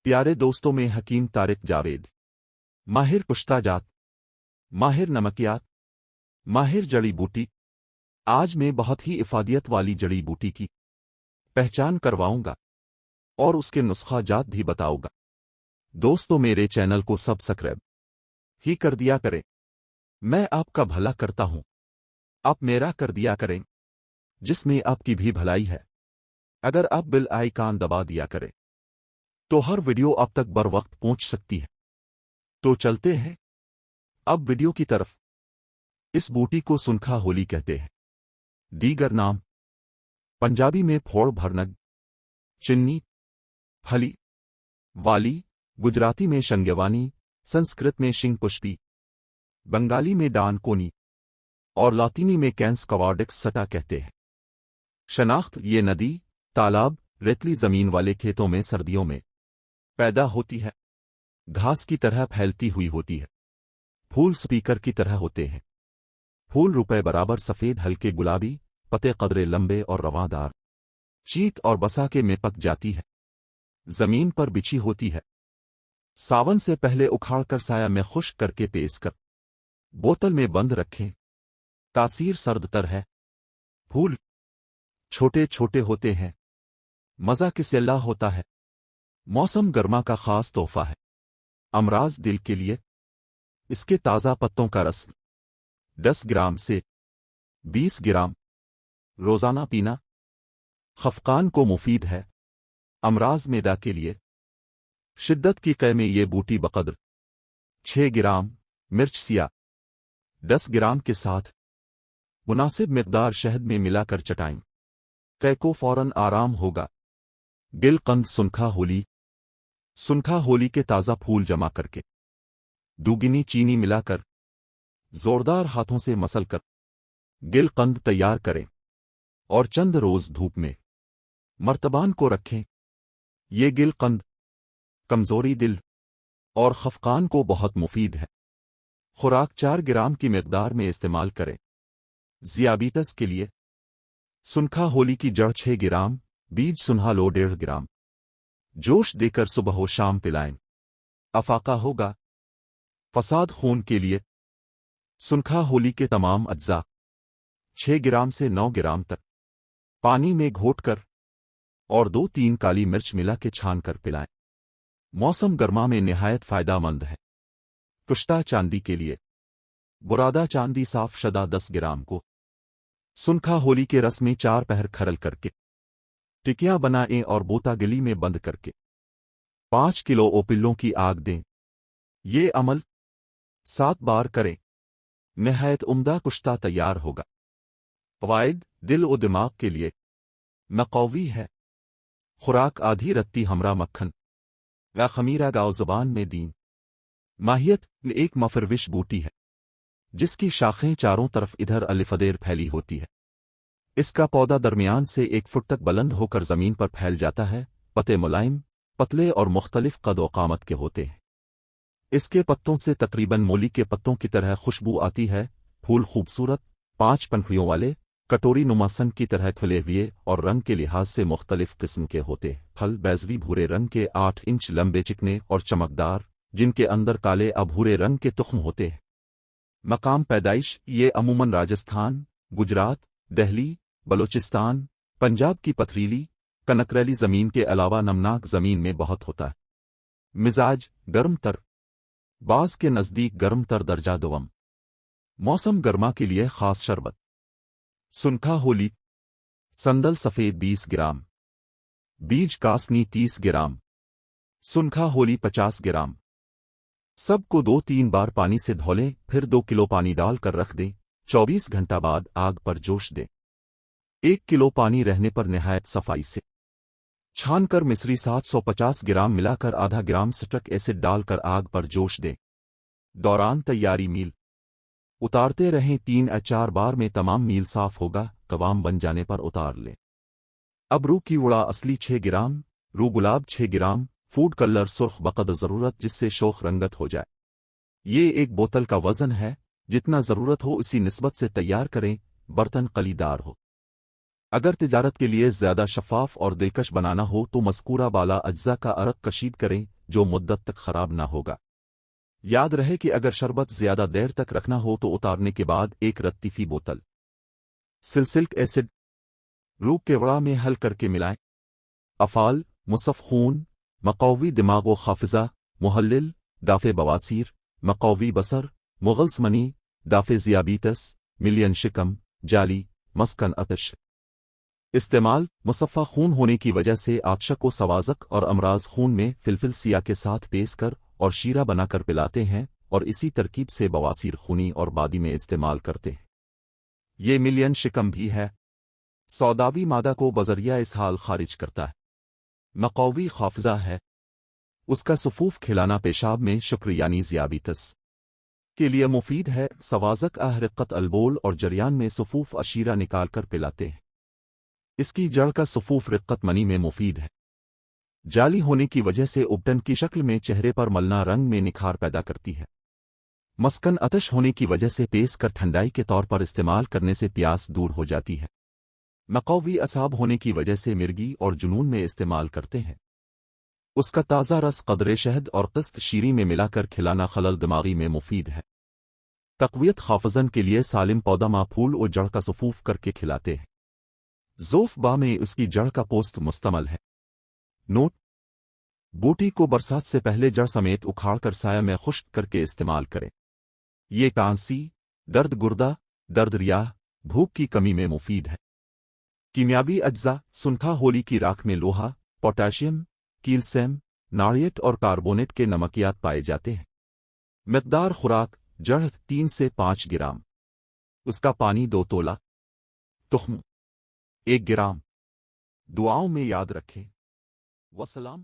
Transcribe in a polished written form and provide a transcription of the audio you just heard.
प्यारे दोस्तों में हकीम तारिक जावेद, माहिर कुश्ता जात, माहिर नमकियात, माहिर जड़ी बूटी। आज मैं बहुत ही इफादियत वाली जड़ी बूटी की पहचान करवाऊंगा और उसके नुस्खा जात भी बताऊंगा। दोस्तों, मेरे चैनल को सब्सक्राइब ही कर दिया करें। मैं आपका भला करता हूं, आप मेरा कर दिया करें, जिसमें आपकी भी भलाई है। अगर आप बेल आइकन दबा दिया करें तो हर वीडियो आप तक बर वक्त पहुंच सकती है। तो चलते हैं अब वीडियो की तरफ। इस बूटी को सुनखा होली कहते हैं। दीगर नाम पंजाबी में फोड़ भरनग, चिन्नी, फली, वाली, गुजराती में शंगवानी, संस्कृत में शिंग पुष्पी, बंगाली में डान कोनी और लातीनी में कैंस कवार्डिक्स सटा कहते हैं। शनाख्त: ये नदी, तालाब, रेतली जमीन वाले खेतों में सर्दियों में पैदा होती है। घास की तरह फैलती हुई होती है। फूल स्पीकर की तरह होते हैं। फूल रुपए बराबर सफेद, हल्के गुलाबी, पत्ते कदरे लंबे और रवादार, चीत और बसा के में पक जाती है। जमीन पर बिछी होती है। सावन से पहले उखाड़कर साया में खुश्क करके पेश कर बोतल में बंद रखें। तासीर सर्दतर है। फूल छोटे छोटे होते हैं। मजा किसेला होता है। मौसम गर्मा का खास तोहफा है। अमराज दिल के लिए इसके ताज़ा पत्तों का रस 10 ग्राम से 20 ग्राम रोजाना पीना खफकान को मुफीद है। अमराज मैदा के लिए शिद्दत की कै में ये बूटी बकद्र 6 ग्राम मिर्च सिया 10 ग्राम के साथ मुनासिब मिकदार शहद में मिलाकर चटाएं। कै को फौरन आराम होगा। गिलकंद सुनखा होली। सुनखा होली के ताज़ा फूल जमा करके दुगनी चीनी मिलाकर जोरदार हाथों से मसलकर गिलकंद तैयार करें और चंद रोज धूप में मर्तबान को रखें। ये गिलकंद कमजोरी दिल और खफकान को बहुत मुफीद है। खुराक 4 ग्राम की मिकदार में इस्तेमाल करें। ज़ियाबीतस के लिए सुनखा होली की जड़ 6 ग्राम, बीज सुनहा लो 1.5 ग्राम। जोश देकर सुबह व शाम पिलाएं। अफाका होगा। फसाद खून के लिए सुनखा होली के तमाम अज्जा 6 ग्राम से 9 ग्राम तक पानी में घोटकर और 2-3 काली मिर्च मिला के छान कर पिलाएं। मौसम गर्मा में निहायत फायदामंद है। कुश्ता चांदी के लिए बुरादा चांदी साफ शदा 10 ग्राम को सुनखा होली के रस में 4 पहर खरल करके टिकियां बनाएं और बोता गिली में बंद करके 5 किलो ओपिल्लों की आग दें। ये अमल 7 बार करें। निहायत उम्दा कुश्ता तैयार होगा। फवाइद: दिल और दिमाग के लिए मक़वी है। खुराक आधी रत्ती हमरा मक्खन व खमीरा गाँव ज़बान में दीन। माहियत: एक मफरविश बूटी है जिसकी शाखें चारों तरफ इधर अलिफदेर फैली होती है। इसका पौधा दरमियान से 1 फुट तक बुलंद होकर जमीन पर फैल जाता है। पत्ते मुलायम, पतले और मुख्तलिफ कद व कामत के होते हैं। इसके पत्तों से तकरीबन मूली के पत्तों की तरह खुशबू आती है। फूल खूबसूरत 5 पंखुड़ियों वाले कटोरी नुमा सन की तरह खुले हुए और रंग के लिहाज से मुख्तलिफ किस्म के होते हैं। फल बैजवी भूरे रंग के 8 इंच लंबे, चिकने और चमकदार, जिनके अंदर काले या भूरे रंग के तुख्म होते हैं। मकाम पैदाइश: ये अमूमन राजस्थान, गुजरात, दिल्ली, बलूचिस्तान, पंजाब की पथरीली कनकरेली जमीन के अलावा नमनाक जमीन में बहुत होता है। मिजाज: गर्म तर, बाज के नजदीक गर्म तर दर्जा दोम। मौसम गर्मा के लिए खास शरबत। सुनखा होली संदल सफेद 20 ग्राम, बीज कासनी 30 ग्राम, सुनखा होली 50 ग्राम। सबको 2-3 बार पानी से धो लें, फिर 2 किलो पानी डालकर रख दें। 24 घंटा बाद आग पर जोश दें। 1 किलो पानी रहने पर निहायत सफाई से छानकर मिश्री 750 ग्राम मिलाकर आधा ग्राम सिट्रिक एसिड डालकर आग पर जोश दें। दौरान तैयारी मील उतारते रहें। 3 या 4 बार में तमाम मील साफ होगा। कवाम बन जाने पर उतार लें। अब रू की उड़ा असली 6 ग्राम, रू गुलाब 6 ग्राम, फूड कलर सुर्ख बकद ज़रूरत जिससे शोख रंगत हो जाए। ये एक बोतल का वजन है। जितना ज़रूरत हो इसी निस्बत से तैयार करें। बर्तन कलीदार हो। अगर तिजारत के लिए ज़्यादा शफाफ और दिलकश बनाना हो तो मज़कूरा बाला अज्जा का अरक कशीद करें। جو مدت تک خراب نہ ہوگا۔ یاد رہے کہ اگر شربت زیادہ دیر تک رکھنا ہو تو اتارنے کے بعد ایک رتیفی بوتل سلسلک ایسڈ روح کے وڑا میں حل کر کے ملائیں۔ افعال: مصف خون، مقوی دماغ و حافظہ، محلل، دافع بواسیر، مقوی بصر، مغلظ منی، دافع ذیابیطس، ملین شکم، جالی، مسکن آتش۔ استعمال: مصفہ خون ہونے کی وجہ سے آکشہ کو سوازک اور امراض خون میں فلفل سیاہ کے ساتھ پیس کر اور شیرہ بنا کر پلاتے ہیں اور اسی ترکیب سے بواسیر خونی اور بادی میں استعمال کرتے ہیں۔ یہ ملین شکم بھی ہے۔ سوداوی مادہ کو بذریعہ اسہال خارج کرتا ہے۔ مقوی حافظہ ہے۔ اس کا صفوف کھلانا پیشاب میں شکر یعنی ذیابیطس کے لیے مفید ہے۔ سوازک رقت البول اور جریان میں صفوف اشیرہ نکال کر پلاتے ہیں۔ اس کی جڑ کا صفوف رقت منی میں مفید ہے۔ جالی ہونے کی وجہ سے ابٹن کی شکل میں چہرے پر ملنا رنگ میں نکھار پیدا کرتی ہے۔ مسکن آتش ہونے کی وجہ سے پیس کر ٹھنڈائی کے طور پر استعمال کرنے سے پیاس دور ہو جاتی ہے۔ مقوی اعصاب ہونے کی وجہ سے مرگی اور جنون میں استعمال کرتے ہیں۔ اس کا تازہ رس قدرے شہد اور قسط شیریں میں ملا کر کھلانا خلل دماغی میں مفید ہے۔ تقویت حافظن کے لیے سالم پودا ماں پھول و جڑ کا صفوف کر کے کھلاتے ہیں۔ زوف با میں اس کی جڑ کا پوست مستمل ہے۔ نوٹ: بوٹی کو برسات سے پہلے جڑ سمیت اکھاڑ کر سایہ میں خشک کر کے استعمال کریں۔ یہ کانسی، درد گردہ، درد ریاح، بھوک کی کمی میں مفید ہے۔ کیمیابی اجزاء: سنکھا ہولی کی راکھ میں لوہا، پوٹاشیم، کیلشیم، ناریٹ اور کاربونیٹ کے نمکیات پائے جاتے ہیں۔ مقدار خوراک: جڑ 3 سے 5 گرام، اس کا پانی 2 تولہ، تخم 1 گرام۔ دعاؤں میں یاد رکھیں۔ وسلام۔